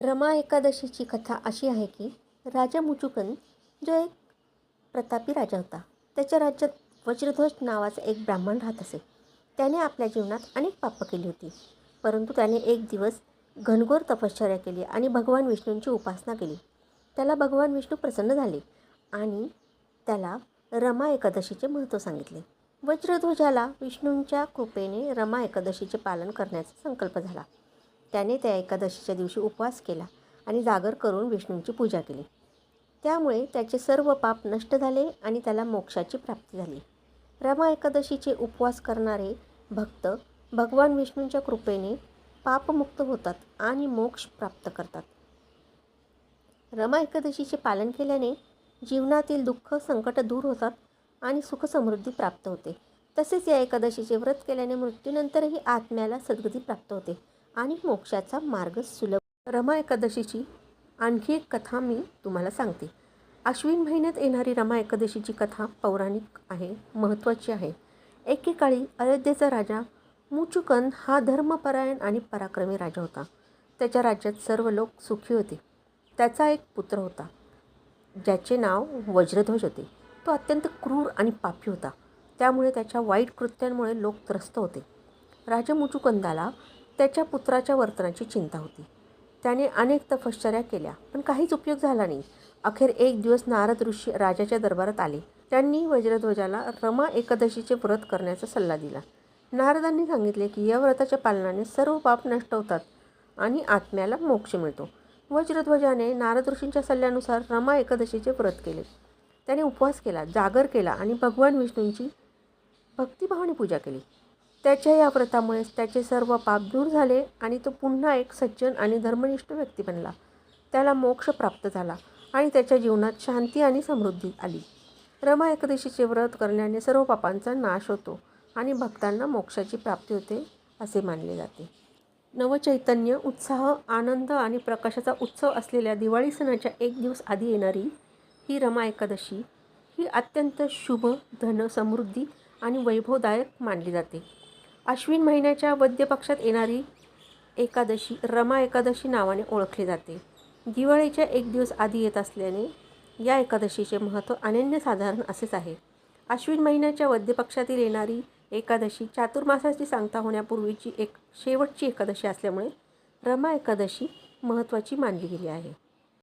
रमा एकादशीची कथा अशी आहे की राजा मुचुकुंद जो एक प्रतापी राजा होता. त्याच्या राज्यात वज्रध्वज नावाचा एक ब्राह्मण राहत असे. त्याने आपल्या जीवनात अनेक पापं केली होती, परंतु त्याने एक दिवस घनघोर तपश्चर्या केली आणि भगवान विष्णूंची उपासना केली. त्याला भगवान विष्णू प्रसन्न झाले आणि त्याला रमा एकादशीचे महत्त्व सांगितले. वज्रध्वजाला विष्णूंच्या कृपेने रमा एकादशीचे पालन करण्याचा संकल्प झाला. त्याने त्या एकादशीच्या दिवशी उपवास केला आणि जागर करून विष्णूंची पूजा केली. त्यामुळे त्याचे सर्व पाप नष्ट झाले आणि त्याला मोक्षाची प्राप्ती झाली. रमा एकादशीचे उपवास करणारे भक्त भगवान विष्णूंच्या कृपेने पापमुक्त होतात आणि मोक्ष प्राप्त करतात. रमा एकादशीचे पालन केल्याने जीवनातील दुःख संकट दूर होतात आणि सुखसमृद्धी प्राप्त होते. तसेच या एकादशीचे व्रत केल्याने मृत्यूनंतरही आत्म्याला सद्गती प्राप्त होते आणि मोक्षाचा मार्ग सुलभ. रमा एकादशीची आणखी एक कथा मी तुम्हाला सांगते. अश्विन महिन्यात येणारी रमा एकादशीची कथा पौराणिक आहे, महत्त्वाची आहे. एकेकाळी अयोध्येचा राजा मुचुकुंद हा धर्मपरायण आणि पराक्रमी राजा होता. त्याच्या राज्यात सर्व लोक सुखी होते. त्याचा एक पुत्र होता ज्याचे नाव वज्रध्वज होते. तो अत्यंत क्रूर आणि पापी होता. त्यामुळे त्याच्या वाईट कृत्यांमुळे लोक त्रस्त होते. राजा मुचुकुंदाला त्याच्या पुत्राच्या वर्तनाची चिंता होती. त्याने अनेक तपश्चर्या केल्या पण काहीच उपयोग झाला नाही. अखेर एक दिवस नारद ऋषी राजाच्या दरबारात आले. त्यांनी वज्रध्वजाला रमा एकादशीचे व्रत करण्याचा सल्ला दिला. नारदांनी सांगितले की या व्रताच्या पालनाने सर्व पाप नष्ट होतात आणि आत्म्याला मोक्ष मिळतो. वज्रध्वजाने नारद ऋषींच्या सल्ल्यानुसार रमा एकादशीचे व्रत केले. त्याने उपवास केला, जागर केला आणि भगवान विष्णूंची भक्तिभावाने पूजा केली. त्याच्या या व्रतामुळे त्याचे सर्व पाप दूर झाले आणि तो पुन्हा एक सज्जन आणि धर्मनिष्ठ व्यक्ती बनला. त्याला मोक्ष प्राप्त झाला आणि त्याच्या जीवनात शांती आणि समृद्धी आली. रमा एकादशीचे व्रत करण्याने सर्व पापांचा नाश होतो आणि भक्तांना मोक्षाची प्राप्ती होते असे मानले जाते. नवचैतन्य, उत्साह, आनंद आणि प्रकाशाचा उत्सव असलेल्या दिवाळी सणाच्या एक दिवस आधी येणारी ही रमा एकादशी ही अत्यंत शुभ, धन, समृद्धी आणि वैभवदायक मानली जाते. अश्विन महिन्याच्या वद्य पक्षात येणारी एकादशी रमा एकादशी नावाने ओळखली जाते. दिवाळीच्या एक दिवस आधी येत असल्याने या एकादशीचे महत्त्व अनन्यसाधारण असेच आहे. अश्विन महिन्याच्या वद्य पक्षातील येणारी एकादशी चातुर्मासाची सांगता होण्यापूर्वीची एक शेवटची एकादशी असल्यामुळे रमा एकादशी महत्त्वाची मानली गेली आहे.